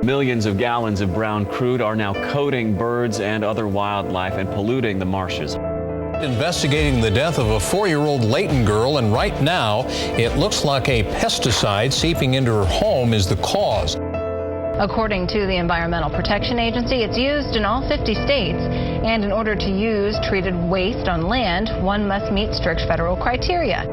Millions of gallons of brown crude are now coating birds and other wildlife and polluting the marshes. Investigating the death of a 4-year-old Layton girl, and right now it looks like a pesticide seeping into her home is the cause. According to the Environmental Protection Agency, it's used in all 50 states, and in order to use treated waste on land, one must meet strict federal criteria.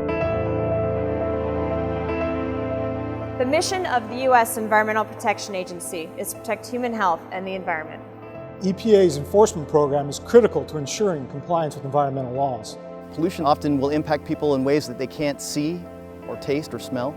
The mission of the U.S. Environmental Protection Agency is to protect human health and the environment. EPA's enforcement program is critical to ensuring compliance with environmental laws. Pollution often will impact people in ways that they can't see or taste or smell.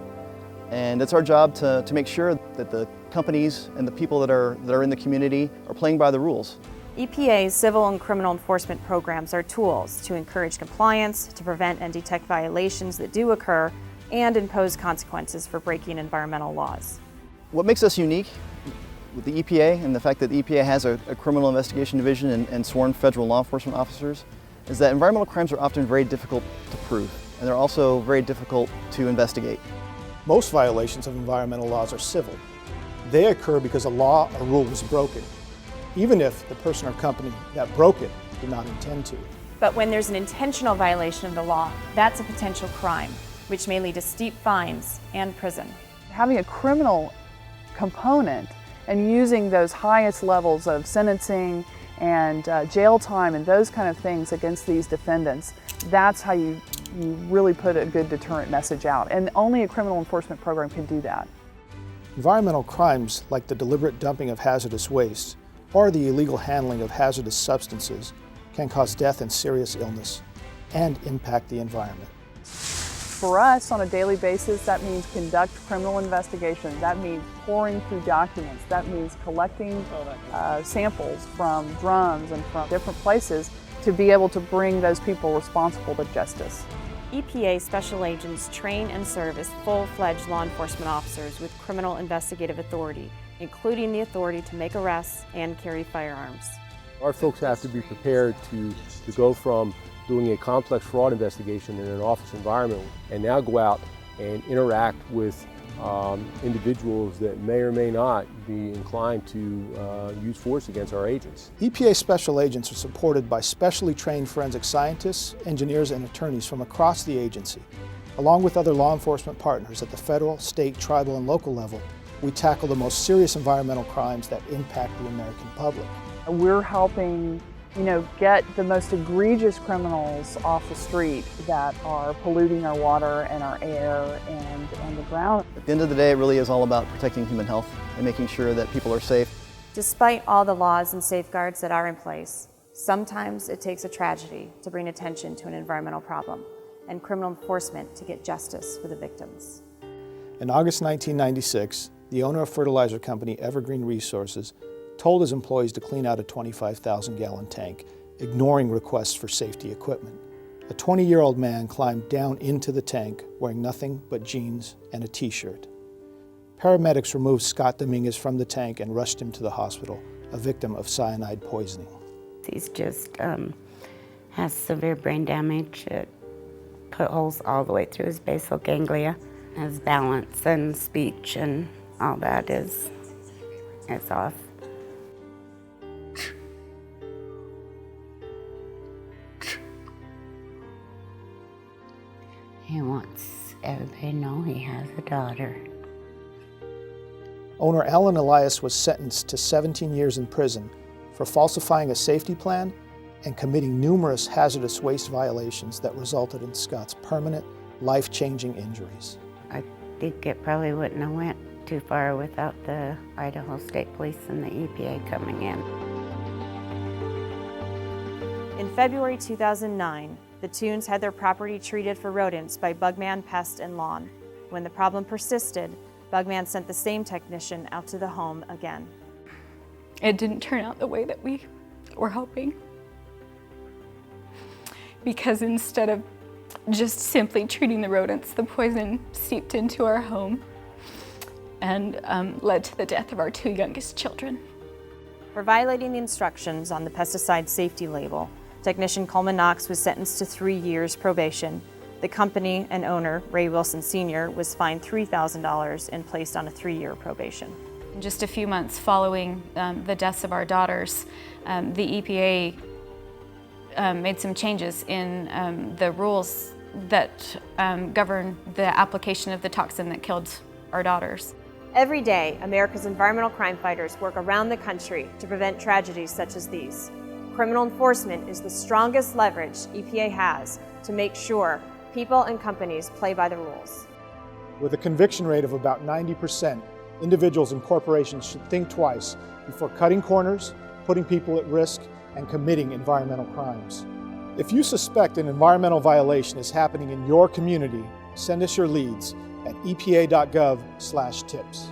And it's our job to make sure that the companies and the people that are in the community are playing by the rules. EPA's civil and criminal enforcement programs are tools to encourage compliance, to prevent and detect violations that do occur, and impose consequences for breaking environmental laws. What makes us unique with the EPA and the fact that the EPA has a criminal investigation division and sworn federal law enforcement officers is that environmental crimes are often very difficult to prove, and they're also very difficult to investigate. Most violations of environmental laws are civil. They occur because a law or rule was broken, even if the person or company that broke it did not intend to. But when there's an intentional violation of the law, that's a potential crime, which may lead to steep fines and prison. Having a criminal component and using those highest levels of sentencing and jail time and those kind of things against these defendants, that's how you really put a good deterrent message out. And only a criminal enforcement program can do that. Environmental crimes like the deliberate dumping of hazardous waste or the illegal handling of hazardous substances can cause death and serious illness and impact the environment. For us, on a daily basis, that means conduct criminal investigations. That means pouring through documents. That means collecting samples from drums and from different places to be able to bring those people responsible to justice. EPA special agents train and serve as full-fledged law enforcement officers with criminal investigative authority, including the authority to make arrests and carry firearms. Our folks have to be prepared to go from doing a complex fraud investigation in an office environment and now go out and interact with individuals that may or may not be inclined to use force against our agents. EPA special agents are supported by specially trained forensic scientists, engineers, and attorneys from across the agency. Along with other law enforcement partners at the federal, state, tribal, and local level, we tackle the most serious environmental crimes that impact the American public. We're helping get the most egregious criminals off the street that are polluting our water and our air and the ground. At the end of the day, it really is all about protecting human health and making sure that people are safe. Despite all the laws and safeguards that are in place, sometimes it takes a tragedy to bring attention to an environmental problem and criminal enforcement to get justice for the victims. In August 1996, the owner of fertilizer company Evergreen Resources told his employees to clean out a 25,000-gallon tank, ignoring requests for safety equipment. A 20-year-old man climbed down into the tank wearing nothing but jeans and a t-shirt. Paramedics removed Scott Dominguez from the tank and rushed him to the hospital, a victim of cyanide poisoning. He's just has severe brain damage. It put holes all the way through his basal ganglia. His balance and speech and all that is off. He wants everybody to know he has a daughter. Owner Alan Elias was sentenced to 17 years in prison for falsifying a safety plan and committing numerous hazardous waste violations that resulted in Scott's permanent, life-changing injuries. I think it probably wouldn't have went too far without the Idaho State Police and the EPA coming in. In February 2009, the Toons had their property treated for rodents by Bugman Pest and Lawn. When the problem persisted, Bugman sent the same technician out to the home again. It didn't turn out the way that we were hoping. Because instead of just simply treating the rodents, the poison seeped into our home and led to the death of our 2 youngest children. For violating the instructions on the pesticide safety label, Technician Coleman Knox was sentenced to 3 years probation. The company and owner, Ray Wilson Sr., was fined $3,000 and placed on a 3-year probation. Just a few months following the deaths of our daughters, the EPA made some changes in the rules that govern the application of the toxin that killed our daughters. Every day, America's environmental crime fighters work around the country to prevent tragedies such as these. Criminal enforcement is the strongest leverage EPA has to make sure people and companies play by the rules. With a conviction rate of about 90%, individuals and corporations should think twice before cutting corners, putting people at risk, and committing environmental crimes. If you suspect an environmental violation is happening in your community, send us your leads at epa.gov/tips.